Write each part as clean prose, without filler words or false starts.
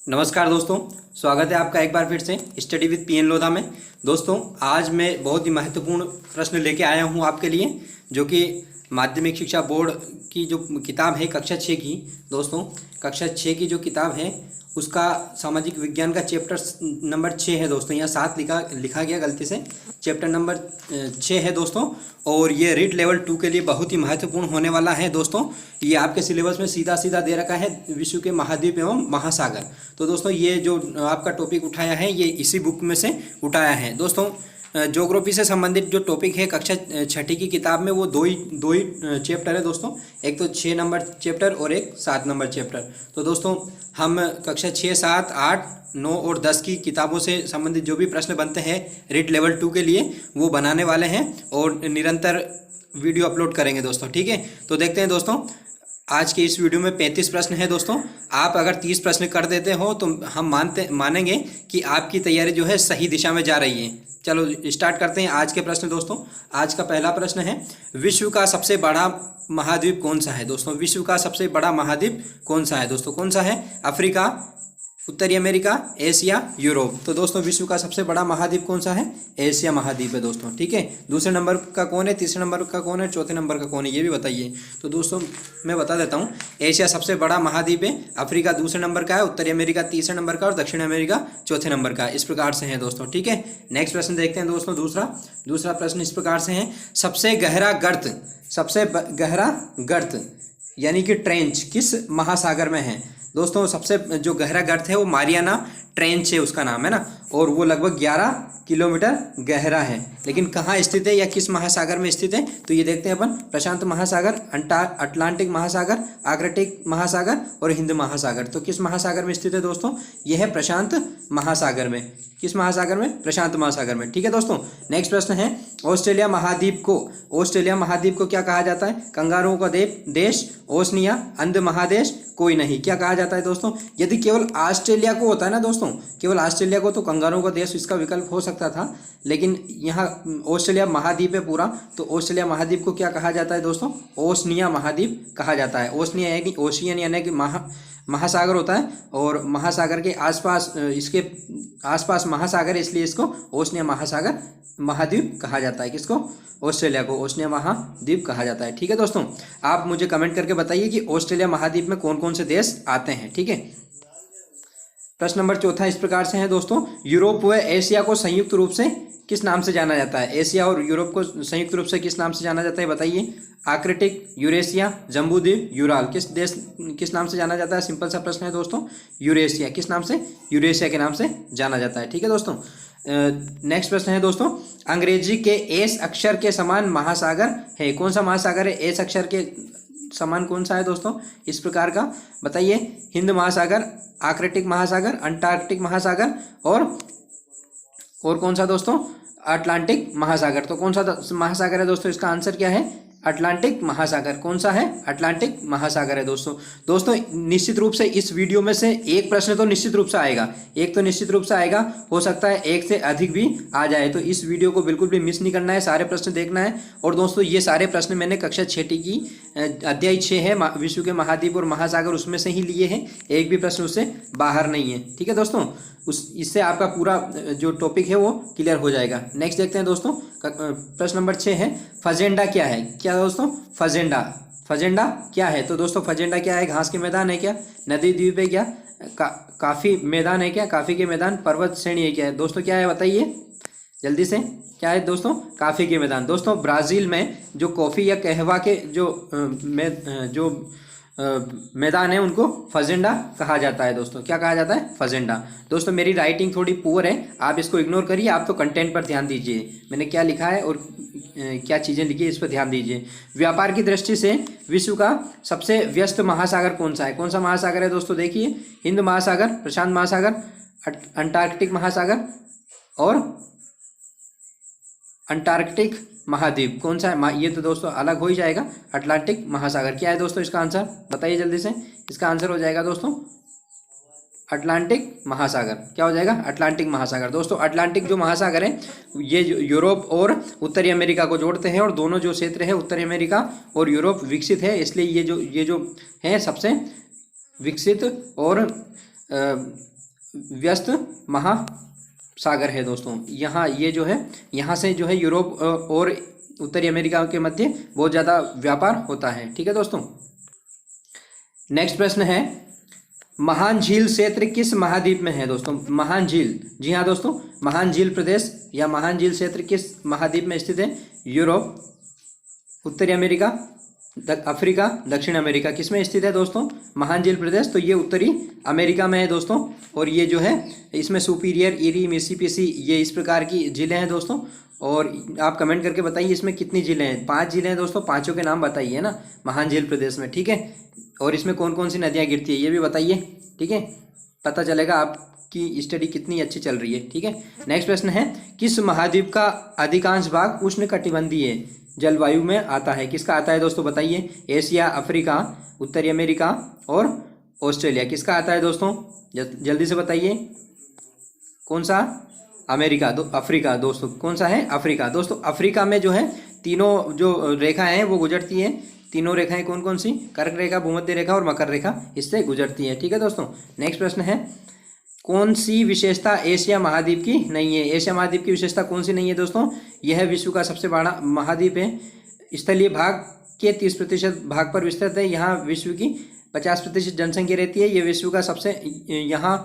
नमस्कार दोस्तों, स्वागत है आपका एक बार फिर से स्टडी विद पीएन लोधा में। दोस्तों, आज मैं बहुत ही महत्वपूर्ण प्रश्न लेके आया हूं आपके लिए, जो कि माध्यमिक शिक्षा बोर्ड की जो किताब है कक्षा 6 की। दोस्तों, कक्षा 6 की जो किताब है उसका सामाजिक विज्ञान का चैप्टर नंबर 6 है। दोस्तों, यहाँ 7 लिखा गया गलती से, चैप्टर नंबर 6 है दोस्तों। और ये रीड लेवल 2 के लिए बहुत ही महत्वपूर्ण होने वाला है दोस्तों। ये आपके सिलेबस में सीधा सीधा दे रखा है, विश्व के महाद्वीप एवं महासागर। तो दोस्तों, ये जो आपका टॉपिक उठाया है ये इसी बुक में से उठाया है। दोस्तों, ज्योग्राफी से संबंधित जो टॉपिक है कक्षा 6 की किताब में वो दो ही चैप्टर है दोस्तों। एक तो 6 नंबर चैप्टर और एक 7 नंबर चैप्टर। तो दोस्तों, हम कक्षा 6, 7, 8, 9 और 10 की किताबों से संबंधित जो भी प्रश्न बनते हैं रीड लेवल 2 के लिए वो बनाने वाले हैं और निरंतर वीडियो अपलोड करेंगे दोस्तों। ठीक है, तो देखते हैं दोस्तों। आज के इस वीडियो में 35 प्रश्न है दोस्तों। आप अगर 30 प्रश्न कर देते हो तो हम मानेंगे कि आपकी तैयारी जो है सही दिशा में जा रही है। चलो स्टार्ट करते हैं आज के प्रश्न दोस्तों। आज का पहला प्रश्न है, विश्व का सबसे बड़ा महाद्वीप कौन सा है? दोस्तों, विश्व का सबसे बड़ा महाद्वीप कौन सा है? दोस्तों, कौन सा है? अफ्रीका, उत्तरी अमेरिका, एशिया, यूरोप। तो दोस्तों, विश्व का सबसे बड़ा महाद्वीप कौन सा है? एशिया महाद्वीप है दोस्तों। ठीक है, दूसरे नंबर का कौन है, तीसरे नंबर का कौन है, चौथे नंबर का कौन है, ये भी बताइए। तो दोस्तों, मैं बता देता हूँ। एशिया सबसे बड़ा महाद्वीप है, अफ्रीका दूसरे नंबर का है, उत्तरी अमेरिका तीसरे नंबर का और दक्षिण अमेरिका चौथे नंबर का। इस प्रकार से है दोस्तों। ठीक है, नेक्स्ट प्रश्न देखते हैं दोस्तों। दूसरा प्रश्न इस प्रकार से है, सबसे गहरा गर्त यानी कि ट्रेंच किस महासागर में है? दोस्तों, सबसे जो गहरा गर्त है वो मारियाना ट्रेंच है, उसका नाम है ना। और वो लगभग 11 किलोमीटर गहरा है। लेकिन कहाँ स्थित है या किस महासागर में स्थित है? तो ये देखते हैं अपन। प्रशांत महासागर, अटलांटिक महासागर, आर्कटिक महासागर और हिंद महासागर। तो किस महासागर में स्थित है दोस्तों? यह है प्रशांत महासागर में। किस महासागर में? प्रशांत महासागर में। ठीक है दोस्तों, नेक्स्ट प्रश्न है, ऑस्ट्रेलिया महाद्वीप को क्या कहा जाता है? कंगारुओं का देश, ओशनिया, अंध महादेश, कोई नहीं। क्या कहा जाता है दोस्तों? यदि केवल ऑस्ट्रेलिया को होता है ना दोस्तों, केवल ऑस्ट्रेलिया को, तो कंगारुओं का देश इसका विकल्प हो सकता था। लेकिन यहाँ ऑस्ट्रेलिया महाद्वीप है पूरा, तो ऑस्ट्रेलिया महाद्वीप को क्या कहा जाता है दोस्तों? ओशनिया महाद्वीप कहा जाता है। ओशनिया यानी ओशियन यानी कि महासागर होता है, और महासागर के आसपास, इसके आसपास महासागर, इसलिए इसको ओशनिया महाद्वीप कहा जाता है। किसको? ऑस्ट्रेलिया को ओशनिया महाद्वीप कहा जाता है। ठीक है दोस्तों, आप मुझे कमेंट करके बताइए कि ऑस्ट्रेलिया महाद्वीप में कौन कौन से देश आते हैं। ठीक है, प्रश्न नंबर 4 इस प्रकार से है दोस्तों, यूरोप व एशिया को संयुक्त रूप से किस नाम से जाना जाता है? एशिया और यूरोप को संयुक्त रूप से किस नाम से जाना जाता है, बताइए। Arctic, Eurasia, Jambudvipa, Ural. किस नाम से जाना जाता है? सिंपल सा प्रश्न है दोस्तों। यूरेशिया। किस नाम से? यूरेशिया के नाम से जाना जाता है। ठीक है दोस्तों, नेक्स्ट प्रश्न है दोस्तों, अंग्रेजी के एस अक्षर के समान महासागर है? कौन सा महासागर है एस अक्षर के समान? कौन सा है दोस्तों इस प्रकार का? बताइए। हिंद महासागर, आर्कटिक महासागर, अंटार्कटिक महासागर और कौन सा दोस्तों? अटलांटिक महासागर। तो कौन सा महासागर है दोस्तों? इसका आंसर क्या है? अटलांटिक महासागर। कौन सा है? अटलांटिक महासागर है दोस्तों, निश्चित रूप से इस वीडियो में से एक प्रश्न तो निश्चित रूप से आएगा। हो सकता है एक से अधिक भी आ जाए। तो इस वीडियो को बिल्कुल भी मिस नहीं करना है, सारे प्रश्न देखना है। और दोस्तों, ये सारे प्रश्न मैंने कक्षा 6 की अध्याय 6 है विश्व के महाद्वीप और महासागर, उसमें से ही लिए हैं। एक भी प्रश्न उससे बाहर नहीं है। ठीक है दोस्तों, इससे आपका पूरा जो टॉपिक है वो क्लियर हो जाएगा। नेक्स्ट देखते हैं दोस्तों, प्रश्न नंबर 6 है, फजेंडा क्या है? क्या दोस्तों? फजेंडा क्या है? तो दोस्तों, फजेंडा क्या है? घास के मैदान है क्या? नदी द्वीप है क्या? काफी मैदान है क्या? काफी के मैदान, पर्वत श्रेणी है क्या? दोस्तों, क्या है बताइए जल्दी से। क्या है दोस्तों? काफी के मैदान। दोस्तों, ब्राजील में जो कॉफी या कहवा के जो मैदान है उनको फजेंडा कहा जाता है दोस्तों। क्या कहा जाता है? फजेंडा। दोस्तों, मेरी राइटिंग थोड़ी पुअर है, आप इसको इग्नोर करिए, आप तो कंटेंट पर ध्यान दीजिए। मैंने क्या लिखा है और क्या चीज़ें लिखी है इस पर ध्यान दीजिए। व्यापार की दृष्टि से विश्व का सबसे व्यस्त महासागर कौन सा है? कौन सा महासागर है दोस्तों? देखिए, हिंद महासागर, प्रशांत महासागर, अंटार्कटिक महासागर और अंटार्कटिक महाद्वीप। कौन सा है? ये तो दोस्तों अलग हो ही जाएगा। अटलांटिक महासागर। क्या है दोस्तों इसका आंसर? बताइए जल्दी से। इसका आंसर हो जाएगा दोस्तों अटलांटिक महासागर। क्या हो जाएगा? अटलांटिक महासागर। दोस्तों, अटलांटिक जो महासागर है ये यूरोप और उत्तरी अमेरिका को जोड़ते हैं, और दोनों जो क्षेत्र है उत्तरी अमेरिका और यूरोप विकसित है, इसलिए ये जो है सबसे विकसित और व्यस्त महासागर है दोस्तों। यहाँ ये जो है, यहाँ से जो है यूरोप और उत्तरी अमेरिका के मध्य बहुत ज़्यादा व्यापार होता है। ठीक है दोस्तों। नेक्स्ट प्रश्न है, महान झील क्षेत्र किस महाद्वीप में है दोस्तों? महान झील, जी हाँ दोस्तों, महान झील प्रदेश या महान झील क्षेत्र किस महाद्वीप में स्थित है? यूरोप, उत्तरी अमेरिका, अफ्रीका, दक्षिण अमेरिका, किस में स्थित है दोस्तों महान झील प्रदेश? तो ये उत्तरी अमेरिका में है दोस्तों। और ये जो है इसमें सुपीरियर, ईरी, मिसिसिपी, ये इस प्रकार की झीलें हैं दोस्तों। और आप कमेंट करके बताइए इसमें कितनी झीलें हैं? 5 झीलें हैं दोस्तों, पांचों के नाम बताइए ना महान झील प्रदेश में। ठीक है, और इसमें कौन कौन सी नदियाँ गिरती है ये भी बताइए। ठीक है, पता चलेगा आपकी स्टडी कितनी अच्छी चल रही है। ठीक है, नेक्स्ट प्रश्न है, किस महाद्वीप का अधिकांश भाग उष्णकटिबंधीय जलवायु में आता है? किसका आता है दोस्तों बताइए? एशिया, अफ्रीका, उत्तरी अमेरिका और ऑस्ट्रेलिया, किसका आता है दोस्तों? जल्दी से बताइए। कौन सा? अमेरिका। अफ्रीका दोस्तों, कौन सा है? अफ्रीका। दोस्तों अफ्रीका में जो है तीनों जो रेखाएं हैं वो गुजरती हैं। तीनों रेखाएं कौन कौन सी? कर्क रेखा, भूमध्य रेखा और मकर रेखा, इससे गुजरती है। ठीक है दोस्तों। नेक्स्ट प्रश्न है, कौन सी विशेषता एशिया महाद्वीप की नहीं है? एशिया महाद्वीप की विशेषता कौन सी नहीं है दोस्तों? यह विश्व का सबसे बड़ा महाद्वीप है। स्थलीय भाग के 30% भाग पर विस्तृत है। यहाँ विश्व की 50% जनसंख्या रहती है। ये विश्व का सबसे, यहाँ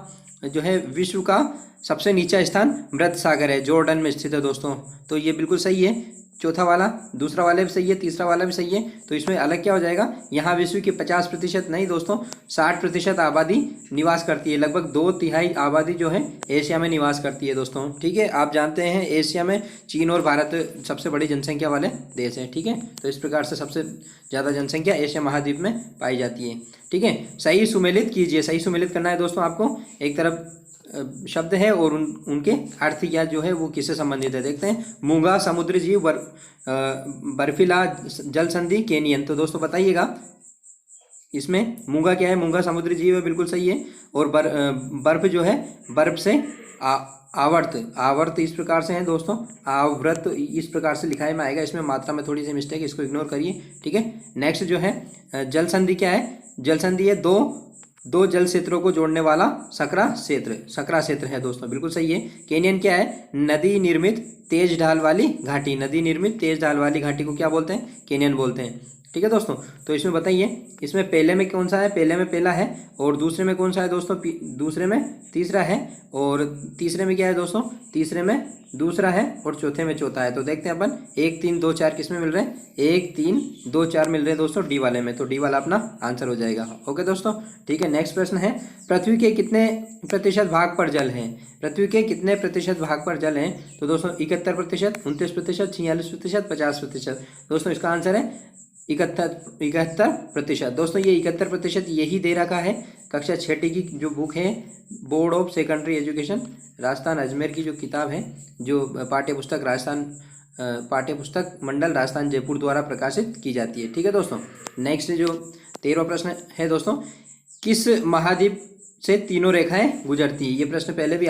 जो है विश्व का सबसे नीचा स्थान मृत सागर है, जॉर्डन में स्थित है दोस्तों। तो ये बिल्कुल सही है। चौथा वाला, दूसरा वाला भी सही है, तीसरा वाला भी सही है। तो इसमें अलग क्या हो जाएगा? यहाँ विश्व की 50% नहीं दोस्तों, 60% आबादी निवास करती है। लगभग 2/3 आबादी जो है एशिया में निवास करती है दोस्तों। ठीक है, आप जानते हैं एशिया में चीन और भारत सबसे बड़ी जनसंख्या वाले देश हैं। ठीक है, तो इस प्रकार से सबसे ज़्यादा जनसंख्या एशिया महाद्वीप में पाई जाती है। ठीक है, सही सुमेलित कीजिए। सही सुमेलित करना है दोस्तों आपको। एक तरफ शब्द है और उनके अर्थ या जो है वो किससे संबंधित है देखते हैं। मूंगा समुद्री जीव, बर्फीला जल संधि, कैनियन। तो दोस्तों बताइएगा इसमें मूंगा क्या है? मूंगा समुद्री जीव है, बिल्कुल सही है। और बर्फ जो है, बर्फ से आवर्त, आवर्त इस प्रकार से है दोस्तों, आवृत इस प्रकार से लिखाई में आएगा। इसमें मात्रा में थोड़ी सी मिस्टेक, इसको इग्नोर करिए। ठीक है, नेक्स्ट जो है जल संधि क्या है? जल संधि है दो जल क्षेत्रों को जोड़ने वाला सकरा क्षेत्र है दोस्तों, बिल्कुल सही है। कैनियन क्या है? नदी निर्मित तेज ढाल वाली घाटी। नदी निर्मित तेज ढाल वाली घाटी को क्या बोलते हैं? कैनियन बोलते हैं। ठीक है दोस्तों, तो इसमें बताइए इसमें पहले में कौन सा है? पहले में पहला है। और दूसरे में कौन सा है दोस्तों? दूसरे में तीसरा है। और तीसरे में क्या है दोस्तों? तीसरे में दूसरा है और चौथे में चौथा है। तो देखते हैं अपन 1 3 2 4 किस में मिल रहे हैं? 1 3 2 4 मिल रहे हैं दोस्तों डी वाले में। तो डी वाला अपना आंसर हो जाएगा। ओके दोस्तों, ठीक है। नेक्स्ट प्रश्न है, पृथ्वी के कितने प्रतिशत भाग पर जल है? पृथ्वी के कितने प्रतिशत भाग पर जल है? तो दोस्तों 71%, 29%, 46%, 50%। दोस्तों इसका आंसर है 71%। दोस्तों ये 71% यही दे रखा है कक्षा 6 की जो बुक है, board of secondary education Rajasthan Ajmer की जो किताब है, जो पाठ्यपुस्तक मंडल राजस्थान जयपुर द्वारा प्रकाशित की जाती है। ठीक है दोस्तों। नेक्स्ट जो 13वां प्रश्न है दोस्तों, किस महाद्वीप से तीनों रेखाएं गुजरती है? ये प्रश्न पहले भी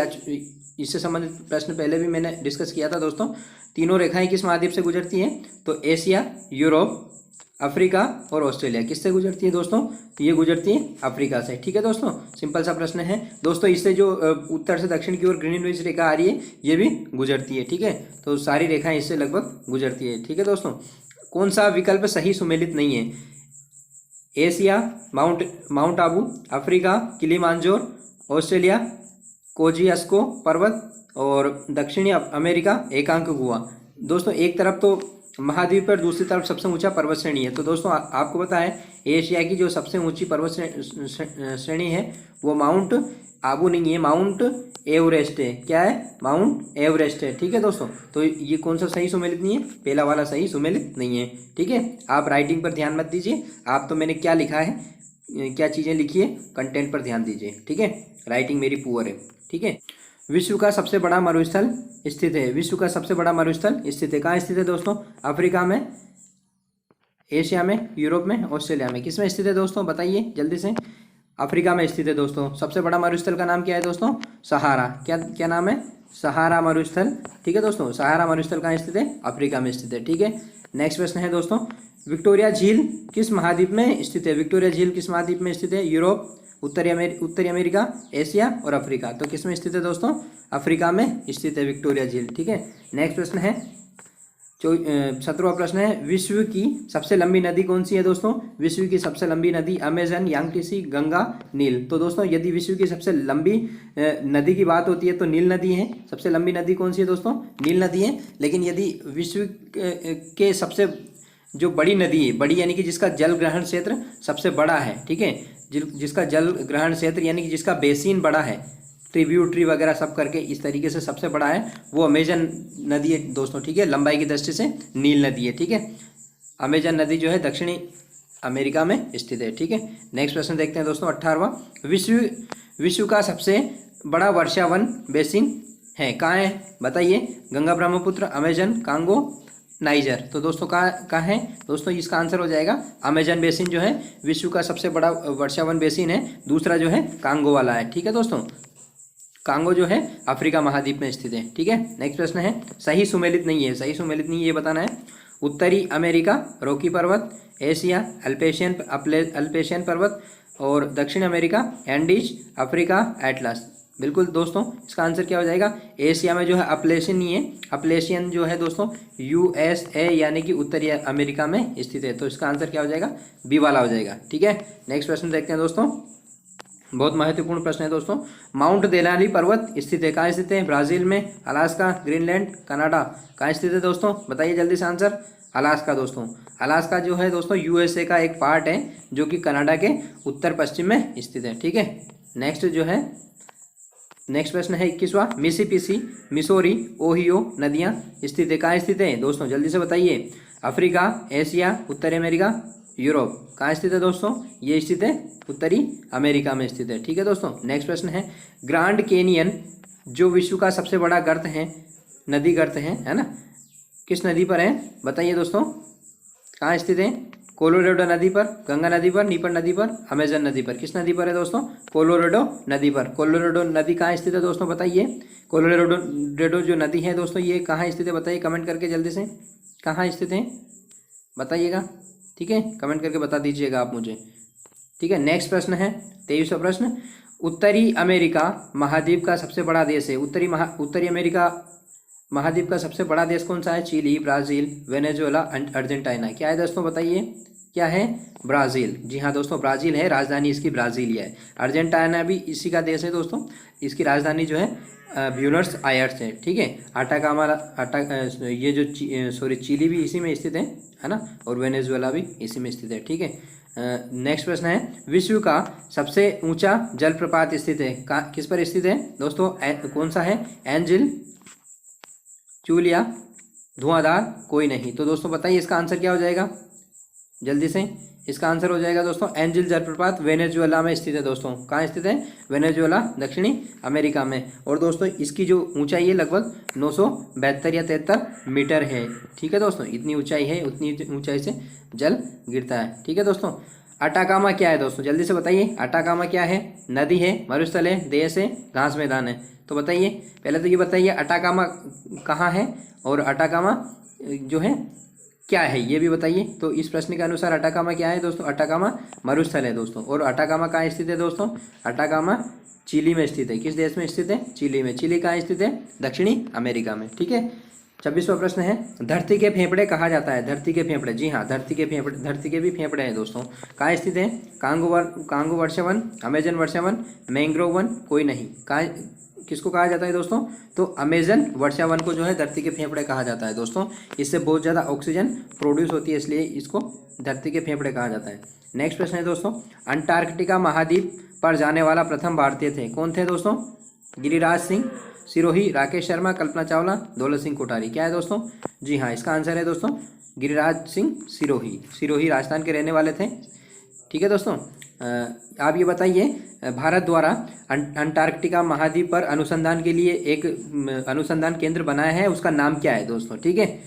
इससे संबंधित प्रश्न पहले भी मैंने डिस्कस किया था दोस्तों। तीनों रेखाएं किस महाद्वीप से गुजरती हैं? तो एशिया, यूरोप, अफ्रीका और ऑस्ट्रेलिया। किससे गुजरती है दोस्तों? ये गुजरती है अफ्रीका से। ठीक है दोस्तों, सिंपल सा प्रश्न है दोस्तों। इससे जो उत्तर से दक्षिण की ओर ग्रीनविच रेखा आ रही है ये भी गुजरती है। ठीक है, तो सारी रेखाएं इससे लगभग गुजरती है। ठीक है दोस्तों, कौन सा विकल्प सही सुमेलित नहीं है? Asia Mount Abu, Africa Kilimanjaro, Australia Kosciuszko पर्वत और दक्षिणी अमेरिका एकांक गुहा। दोस्तों एक तरफ तो महाद्वीप पर, दूसरी तरफ सबसे ऊंचा पर्वत श्रेणी है। तो दोस्तों आपको पता है एशिया की जो सबसे ऊंची पर्वत श्रेणी है वो माउंट आबू नहीं है, माउंट एवरेस्ट है। क्या है? माउंट एवरेस्ट है। ठीक है दोस्तों, तो ये कौन सा सही सुमेलित नहीं है? पहला वाला सही सुमेलित नहीं है। ठीक है, आप राइटिंग पर ध्यान मत दीजिए। आप तो मैंने क्या लिखा है, क्या चीज़ें लिखी है, कंटेंट पर ध्यान दीजिए। ठीक है, राइटिंग मेरी पुअर है। ठीक है, विश्व का सबसे बड़ा मरुस्थल स्थित है। विश्व का सबसे बड़ा मरुस्थल स्थित है। कहाँ स्थित है दोस्तों? अफ्रीका में, एशिया में, यूरोप में, ऑस्ट्रेलिया में। किस में स्थित है दोस्तों बताइए जल्दी से? अफ्रीका में स्थित है दोस्तों। सबसे बड़ा मरुस्थल का नाम क्या है दोस्तों? सहारा। क्या नाम है? सहारा मरुस्थल। ठीक है दोस्तों, सहारा मरुस्थल कहाँ स्थित है? अफ्रीका में स्थित है। ठीक है, नेक्स्ट प्रश्न है दोस्तों, विक्टोरिया झील किस महाद्वीप में स्थित है? विक्टोरिया झील किस महाद्वीप में स्थित है? यूरोप, उत्तरी अमेरिका, एशिया और अफ्रीका। तो किस में स्थित है दोस्तों? अफ्रीका में स्थित है विक्टोरिया झील। ठीक है, नेक्स्ट प्रश्न है 17वां प्रश्न है, विश्व की सबसे लंबी नदी कौन सी है दोस्तों? विश्व की सबसे लंबी नदी अमेजन, यांगटीसी, गंगा, नील। तो दोस्तों यदि विश्व की सबसे लंबी नदी की बात होती है तो नील नदी है। सबसे लंबी नदी कौन सी है दोस्तों? नील नदी है। लेकिन यदि विश्व के सबसे जो बड़ी नदी है, बड़ी यानी कि जिसका जल ग्रहण क्षेत्र सबसे बड़ा है, ठीक है, जिसका जल ग्रहण क्षेत्र यानी कि जिसका बेसिन बड़ा है, ट्रिब्यूटरी वगैरह सब करके इस तरीके से सबसे बड़ा है, वो अमेजन नदी है दोस्तों। ठीक है, लंबाई की दृष्टि से नील नदी है। ठीक है, अमेजन नदी जो है दक्षिणी अमेरिका में स्थित है। ठीक है, नेक्स्ट प्रश्न देखते हैं दोस्तों 18वां, विश्व का सबसे बड़ा वर्षावन बेसिन है, कहाँ है बताइए? Ganga, Brahmaputra, Amazon, Congo, niger. तो दोस्तों कहाँ है दोस्तों? इसका आंसर हो जाएगा अमेजन बेसिन जो है विश्व का सबसे बड़ा वर्षावन बेसिन है। दूसरा जो है कांगो वाला है। ठीक है दोस्तों, कांगो जो है अफ्रीका महाद्वीप में स्थित है। ठीक है, नेक्स्ट प्रश्न है, सही सुमेलित नहीं है, सही सुमेलित नहीं है ये बताना है। उत्तरी अमेरिका रॉकी पर्वत, एशिया अल्पेशियन पर्वत और दक्षिण अमेरिका एंडीज, अफ्रीका एटलस। बिल्कुल दोस्तों, इसका आंसर क्या हो जाएगा? एशिया में जो है अपलेशियन नहीं है, अपलेशियन जो है दोस्तों USA यानी कि उत्तरी अमेरिका में स्थित है। तो इसका आंसर क्या हो जाएगा? बी वाला हो जाएगा। ठीक है, नेक्स्ट प्रश्न देखते हैं दोस्तों, बहुत महत्वपूर्ण प्रश्न है दोस्तों। माउंट देनाली पर्वत स्थित है, कहाँ स्थित है? ब्राजील में, अलास्का, ग्रीनलैंड, कनाडा। कहाँ स्थित है दोस्तों? बताइए जल्दी से आंसर। अलास्का दोस्तों, अलास्का जो है दोस्तों USA का एक पार्ट है जो कि कनाडा के उत्तर पश्चिम में स्थित है। ठीक है, नेक्स्ट प्रश्न है 21वां, मिसिसिपी, मिसोरी, ओहियो नदियाँ स्थित है, कहाँ स्थित है दोस्तों? जल्दी से बताइए। अफ्रीका, एशिया, उत्तरी अमेरिका, यूरोप। कहाँ स्थित है दोस्तों? ये स्थित है उत्तरी अमेरिका में स्थित है। ठीक है दोस्तों, नेक्स्ट प्रश्न है, ग्रांड कैनियन जो विश्व का सबसे बड़ा गर्त है, नदी गर्त है ना, किस नदी पर है बताइए दोस्तों? कहाँ स्थित है? कोलोराडो नदी पर, गंगा नदी पर, नीपर नदी पर, अमेजन नदी पर। किस नदी पर है दोस्तों? कोलोराडो नदी पर। कोलोराडो नदी कहाँ स्थित है दोस्तों बताइए? कोलोराडो जो नदी है दोस्तों ये कहाँ स्थित है बताइए कमेंट करके जल्दी से, कहाँ स्थित है बताइएगा। ठीक है, कमेंट करके बता दीजिएगा आप मुझे। ठीक है, नेक्स्ट प्रश्न है 23वां प्रश्न, उत्तरी अमेरिका महाद्वीप का सबसे बड़ा देश है। उत्तरी अमेरिका महाद्वीप का सबसे बड़ा देश कौन सा है? Chile, Brazil, Venezuela, Argentina. क्या है दोस्तों बताइए? क्या है? ब्राज़ील। जी हाँ दोस्तों, ब्राज़ील है, राजधानी इसकी ब्राज़ीलिया है। अर्जेंटीना भी इसी का देश है दोस्तों, इसकी राजधानी जो है ब्यूनस आयर्स है। ठीक है, ये जो चिली भी इसी में स्थित है ना, और वेनेजुएला भी इसी में स्थित है। ठीक है, नेक्स्ट प्रश्न है, विश्व का सबसे ऊंचा जलप्रपात स्थित है, किस पर स्थित है दोस्तों? कौन सा है? एंजिल, चूलिया, धुआंधार, कोई नहीं। तो दोस्तों बताइए इसका आंसर क्या हो जाएगा जल्दी से? इसका आंसर हो जाएगा दोस्तों एंजिल जलप्रपात वेनेजुएला में स्थित है दोस्तों। कहाँ स्थित है? वेनेजुएला, दक्षिणी अमेरिका में। और दोस्तों इसकी जो ऊंचाई है लगभग 972 या 73 मीटर है। ठीक है दोस्तों, इतनी ऊंचाई है, उतनी ऊंचाई से जल गिरता है। ठीक है दोस्तों, अटाकामा क्या है दोस्तों? जल्दी से बताइए, अटाकामा क्या है? नदी है, मरुस्थल है, देश है, घास मैदान है। तो बताइए, पहले तो ये बताइए अटाकामा कहाँ है और अटाकामा जो है क्या है ये भी बताइए। तो इस प्रश्न के अनुसार अटाकामा क्या है दोस्तों? अटाकामा मरुस्थल है दोस्तों। और अटाकामा कहाँ स्थित है दोस्तों? अटाकामा चिली में स्थित है। किस देश में स्थित है? चिली में। चिली कहाँ स्थित है? दक्षिणी अमेरिका में। ठीक है, 26वां प्रश्न है, धरती के फेफड़े कहा जाता है। धरती के फेफड़े, जी हाँ, धरती के भी फेफड़े हैं दोस्तों। कहाँ स्थित है? कांगो वर्षावन, अमेजन वर्षावन, मैंग्रोव वन, कोई नहीं। कहाँ, किसको कहा जाता है दोस्तों? तो अमेजन वर्षावन को जो है धरती के फेफड़े कहा जाता है दोस्तों। इससे बहुत ज़्यादा ऑक्सीजन प्रोड्यूस होती है, इसलिए इसको धरती के फेफड़े कहा जाता है। नेक्स्ट प्रश्न है दोस्तों, अंटार्कटिका महाद्वीप पर जाने वाला प्रथम भारतीय थे, कौन थे दोस्तों? गिरिराज सिंह सिरोही, राकेश शर्मा, कल्पना चावला, दौलत सिंह कोठारी। क्या है दोस्तों? जी हाँ, इसका आंसर है दोस्तों गिरिराज सिंह सिरोही राजस्थान के रहने वाले थे। ठीक है दोस्तों, आप ये बताइए, भारत द्वारा अंटार्कटिका महाद्वीप पर अनुसंधान के लिए एक अनुसंधान केंद्र बनाया है, उसका नाम क्या है दोस्तों? ठीक है,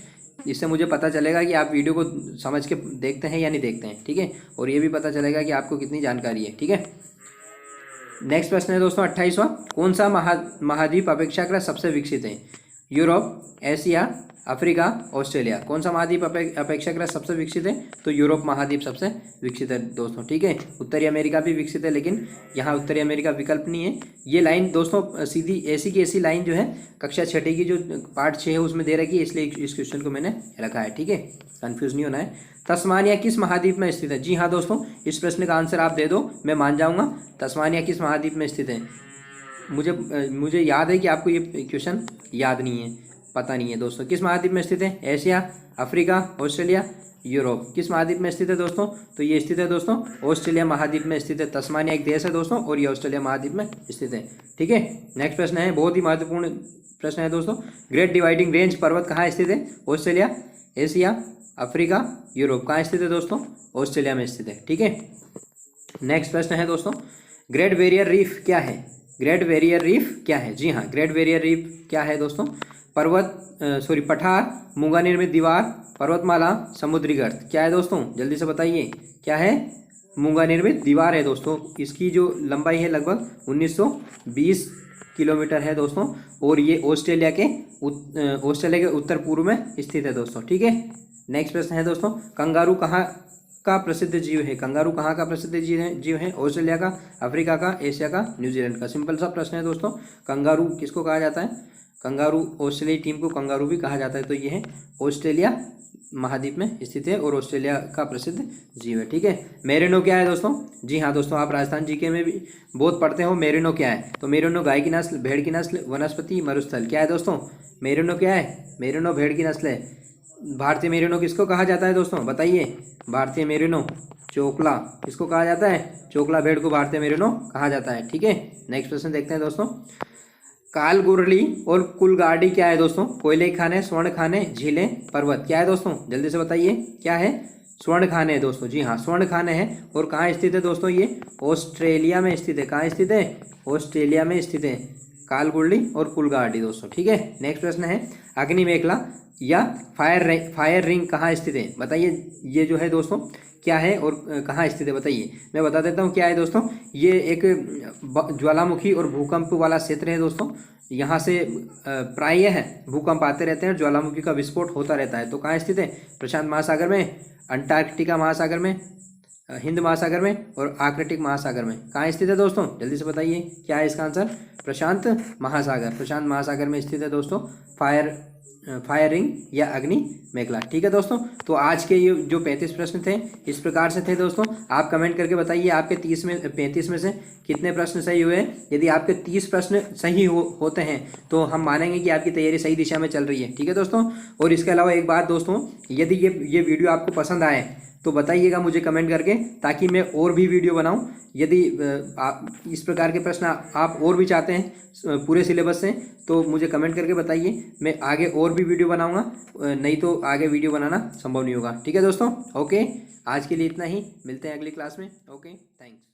इससे मुझे पता चलेगा कि आप वीडियो को समझ के देखते हैं या नहीं देखते हैं। ठीक है, और ये भी पता चलेगा कि आपको कितनी जानकारी है। ठीक है, नेक्स्ट प्रश्न है दोस्तों 28वां, कौन सा महाद्वीप अपेक्षाकृत सबसे विकसित है? Europe, Asia, Africa, Australia. कौन सा महाद्वीप अपेक्षाकृत सबसे विकसित है? तो यूरोप महाद्वीप सबसे विकसित है दोस्तों, ठीक है। उत्तरी अमेरिका भी विकसित है, लेकिन यहाँ उत्तरी अमेरिका विकल्प नहीं है। ये लाइन दोस्तों सीधी ऐसी की ऐसी लाइन जो है कक्षा 6 की जो पार्ट 6 है उसमें दे रखी है, इसलिए इस क्वेश्चन को मैंने रखा है, ठीक है, कंफ्यूज नहीं होना है। तस्मानिया किस महाद्वीप में स्थित है? जी हाँ दोस्तों, इस प्रश्न का आंसर आप दे दो, मैं मान जाऊँगा। तस्मानिया किस महाद्वीप में स्थित है? मुझे याद है कि आपको ये क्वेश्चन याद नहीं है, पता नहीं है दोस्तों। किस महाद्वीप में स्थित है? Asia, Africa, Australia, Europe. किस महाद्वीप में स्थित है दोस्तों? तो ये स्थित है दोस्तों ऑस्ट्रेलिया महाद्वीप में स्थित है। तस्मानिया एक देश है दोस्तों, और ये ऑस्ट्रेलिया महाद्वीप में स्थित है, ठीक है। नेक्स्ट प्रश्न है, बहुत ही महत्वपूर्ण प्रश्न है दोस्तों। ग्रेट डिवाइडिंग रेंज पर्वत कहाँ स्थित है? Australia, Asia, Africa, Europe. कहाँ स्थित है दोस्तों? ऑस्ट्रेलिया में स्थित है, ठीक है। नेक्स्ट प्रश्न है दोस्तों, ग्रेट बैरियर रीफ क्या है? ग्रेट बैरियर रीफ क्या है? जी हाँ, ग्रेट बैरियर रीफ क्या है दोस्तों? पठार, मूंगा निर्मित दीवार, पर्वतमाला, समुद्री गर्त। क्या है दोस्तों? जल्दी से बताइए, क्या है? मूंगा निर्मित दीवार है दोस्तों। इसकी जो लंबाई है लगभग 1920 किलोमीटर है दोस्तों, और ये ऑस्ट्रेलिया के उत्तर पूर्व में स्थित है दोस्तों, ठीक है। नेक्स्ट प्रश्न है दोस्तों, कंगारू कहाँ का प्रसिद्ध जीव है? कंगारू कहाँ का प्रसिद्ध जीव है? ऑस्ट्रेलिया का, अफ्रीका का, एशिया का, न्यूजीलैंड का। सिंपल सा प्रश्न है दोस्तों। कंगारू किसको कहा जाता है? कंगारू, ऑस्ट्रेलिया टीम को कंगारू भी कहा जाता है, तो ये है ऑस्ट्रेलिया महाद्वीप में स्थित है और ऑस्ट्रेलिया का प्रसिद्ध जीव है, ठीक है। मेरिनो क्या है दोस्तों? जी हाँ दोस्तों, आप राजस्थान जीके में भी बहुत पढ़ते हो। मेरिनो क्या है? तो मेरिनो गाय की नस्ल, भेड़ की नस्ल, वनस्पति, मरुस्थल। क्या है दोस्तों? मेरिनो क्या है? मेरिनो भेड़ की नस्ल है। भारतीय मेरिनो किसको कहा जाता है दोस्तों? बताइए। भारतीय मेरिनो चोकला किसको कहा जाता है? चोकला भेड़ को भारतीय मेरिनो कहा जाता है, ठीक है। नेक्स्ट प्रश्न देखते हैं दोस्तों, कालगुरली और कुलगाड़ी क्या है दोस्तों? कोयले खाने, स्वर्ण खाने, झीलें, पर्वत। क्या है दोस्तों? जल्दी से बताइए, क्या है? स्वर्ण खाने है दोस्तों। जी हाँ, स्वर्ण खाने हैं। और कहाँ स्थित है दोस्तों? ये ऑस्ट्रेलिया में स्थित है। कहाँ स्थित है? ऑस्ट्रेलिया में स्थित है कालगुरली और कुलगाड़ी दोस्तों, ठीक है। नेक्स्ट प्रश्न है, अग्नि मेखला या फायर रिंग कहाँ स्थित है? बताइए। ये जो है दोस्तों क्या है और कहाँ स्थित है? बताइए। मैं बता देता हूँ क्या है दोस्तों। ये एक ज्वालामुखी और भूकंप वाला क्षेत्र है दोस्तों। यहाँ से प्रायः भूकंप आते रहते हैं और ज्वालामुखी का विस्फोट होता रहता है। तो कहाँ स्थित है? प्रशांत महासागर में, अंटार्कटिका महासागर में, हिंद महासागर में और आर्कटिक महासागर में। कहाँ स्थित है दोस्तों? जल्दी से बताइए, क्या है इसका आंसर? प्रशांत महासागर। प्रशांत महासागर में स्थित है दोस्तों फायरिंग या अग्नि मेखला, ठीक है दोस्तों। तो आज के ये जो 35 प्रश्न थे इस प्रकार से थे दोस्तों। आप कमेंट करके बताइए आपके 35 में से कितने प्रश्न सही हुए। यदि आपके 30 प्रश्न सही होते हैं तो हम मानेंगे कि आपकी तैयारी सही दिशा में चल रही है, ठीक है दोस्तों। और इसके अलावा एक बात दोस्तों, यदि ये वीडियो आपको पसंद आए तो बताइएगा मुझे कमेंट करके, ताकि मैं और भी वीडियो बनाऊं। यदि आप इस प्रकार के प्रश्न आप और भी चाहते हैं पूरे सिलेबस से, तो मुझे कमेंट करके बताइए, मैं आगे और भी वीडियो बनाऊंगा। नहीं तो आगे वीडियो बनाना संभव नहीं होगा, ठीक है दोस्तों। ओके, आज के लिए इतना ही, मिलते हैं अगली क्लास में। Okay, thanks.